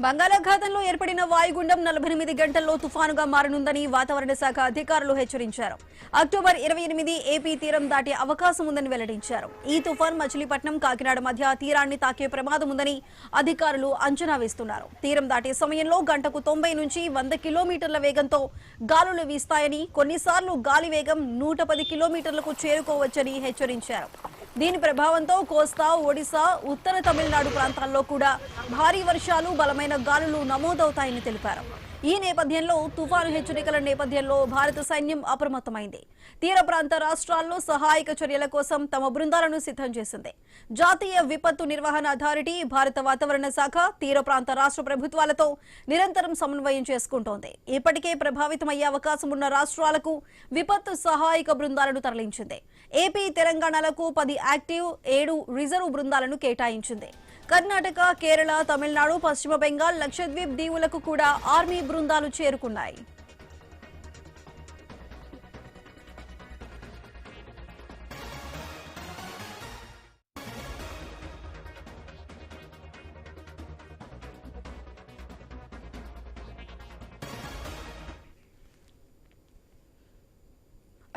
బంగాళాఖాతంలో ఏర్పడిన వాయుగుండం 48 గంటల్లో తుఫానుగా మారనుందని వాతావరణ శాఖ అధికారులు హెచ్చరించారు. అక్టోబర్ 28 ఏపీ తీరం దాటే అవకాశం ఉందని వెల్లడించారు. ఈ తుఫాన్ మచిలీపట్నం, కాకినాడ మధ్య తీరాన్ని తాకే ప్రమాదం ఉందని అధికారులు అంచనా వేస్తున్నారు. తీరం దాటే సమయంలో గంటకు 90 నుంచి 100 కిలోమీటర్ల వేగంతో గాలులు వీస్తాయని, కొన్నిసార్లు గాలి వేగం 110 కిలోమీటర్లకు చేరుకోవచ్చని హెచ్చరించారు. దీని ప్రభావంతో కోస్తా, ఒడిశా, ఉత్తర తమిళనాడు ప్రాంతాల్లో కూడా భారీ వర్షాలు, బలమైన గాలులు నమోదవుతాయని తెలిపారు. ఈ నేపథ్యంలో తుఫాను హెచ్చరికల నేపథ్యంలో భారత సైన్యం అప్రమత్తమైంది. తీర ప్రాంత రాష్ట్రాల్లో సహాయక చర్యల కోసం తమ బృందాలను సిద్ధం చేసింది. జాతీయ విపత్తు నిర్వహణ అథారిటీ, భారత వాతావరణ శాఖ తీర ప్రాంత రాష్ట్ర ప్రభుత్వాలతో నిరంతరం సమన్వయం చేసుకుంటోంది. ఇప్పటికే ప్రభావితమయ్యే అవకాశం ఉన్న రాష్ట్రాలకు విపత్తు సహాయక బృందాలను తరలించింది. ఏపీ, తెలంగాణలకు 10 యాక్టివ్, 7 రిజర్వ్ బృందాలను కేటాయించింది. కర్ణాటక, కేరళ, తమిళనాడు, పశ్చిమ బెంగాల్, లక్షద్వీప్ దీవులకు కూడా ఆర్మీ బృందాలు చేరుకున్నాయి.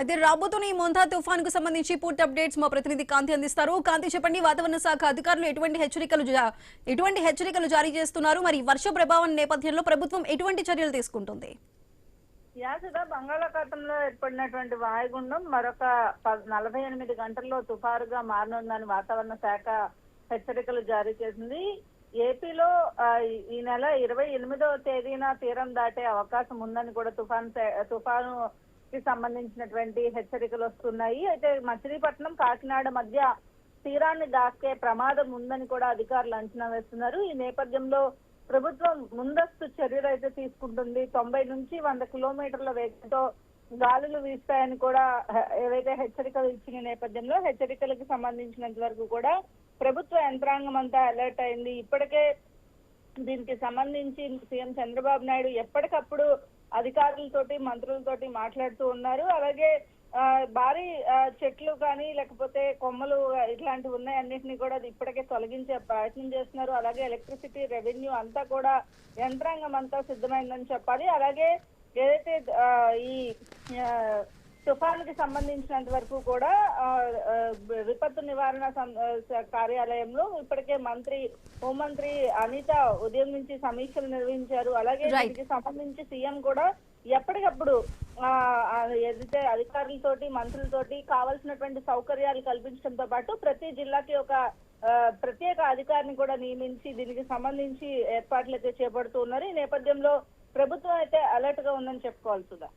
అయితే రాబోతున్న ఈ మోంతా తుఫాన్ కు సంబంధించి పూర్తి అప్డేట్స్ మా ప్రతినిధి కాంతి అందిస్తారు. కాంతి, చెప్పండి, వాతావరణ శాఖ అధికారులు ఎటువంటి హెచ్చరికలు జారీ చేస్తున్నారు? మరి వర్ష ప్రభావం నేపథ్యంలో ప్రభుత్వం ఎటువంటి చర్యలు తీసుకుంటుంది? యాసగా బంగాళాఖాతంలో ఏర్పడినటువంటి వాయుగుండం మరొక 48 గంటల్లో తుఫారుగా మారనుందని వాతావరణ శాఖ హెచ్చరికలు జారీ చేసింది. ఏపీలో ఈ నెల 28వ తేదీన తీరం దాటే అవకాశం ఉందని కూడా తుఫాను సంబంధించినటువంటి హెచ్చరికలు వస్తున్నాయి. అయితే మచిలీపట్నం, కాకినాడ మధ్య తీరాన్ని దాకే ప్రమాదం ఉందని కూడా అధికారులు అంచనా వేస్తున్నారు. ఈ నేపథ్యంలో ప్రభుత్వం ముందస్తు చర్యలు అయితే తీసుకుంటుంది. 90 నుంచి 100 కిలోమీటర్ల వేగంతో గాలులు వీస్తాయని కూడా ఏవైతే హెచ్చరికలు ఇచ్చిన నేపథ్యంలో హెచ్చరికలకు సంబంధించినంత వరకు కూడా ప్రభుత్వ యంత్రాంగం అంతా అలర్ట్ అయింది. ఇప్పటికే దీనికి సంబంధించి సీఎం చంద్రబాబు నాయుడు ఎప్పటికప్పుడు అధికారులతోటి, మంత్రులతోటి మాట్లాడుతూ ఉన్నారు. అలాగే భారీ చెట్లు కానీ లేకపోతే కొమ్మలు ఇట్లాంటివి ఉన్నాయి, అన్నింటినీ కూడా ఇప్పటికే తొలగించే ప్రయత్నం చేస్తున్నారు. అలాగే ఎలక్ట్రిసిటీ, రెవెన్యూ అంతా కూడా యంత్రాంగం అంతా సిద్ధమైందని చెప్పాలి. అలాగే ఏదైతే ఈ తుఫానుకి సంబంధించినంత వరకు కూడా విపత్తు నివారణ కార్యాలయంలో ఇప్పటికే హోంమంత్రి అనిత ఉదయం నుంచి సమీక్షలు నిర్వహించారు. అలాగే దీనికి సంబంధించి సీఎం కూడా ఎప్పటికప్పుడు ఏదైతే అధికారులతోటి, మంత్రులతోటి కావాల్సినటువంటి సౌకర్యాలు కల్పించడంతో పాటు ప్రతి జిల్లాకి ఒక ప్రత్యేక అధికారిని కూడా నియమించి దీనికి సంబంధించి ఏర్పాట్లు అయితే చేపడుతూ ఉన్నారు. ఈ నేపథ్యంలో ప్రభుత్వం అయితే అలర్ట్ గా ఉందని చెప్పుకోవాలి. సుధా.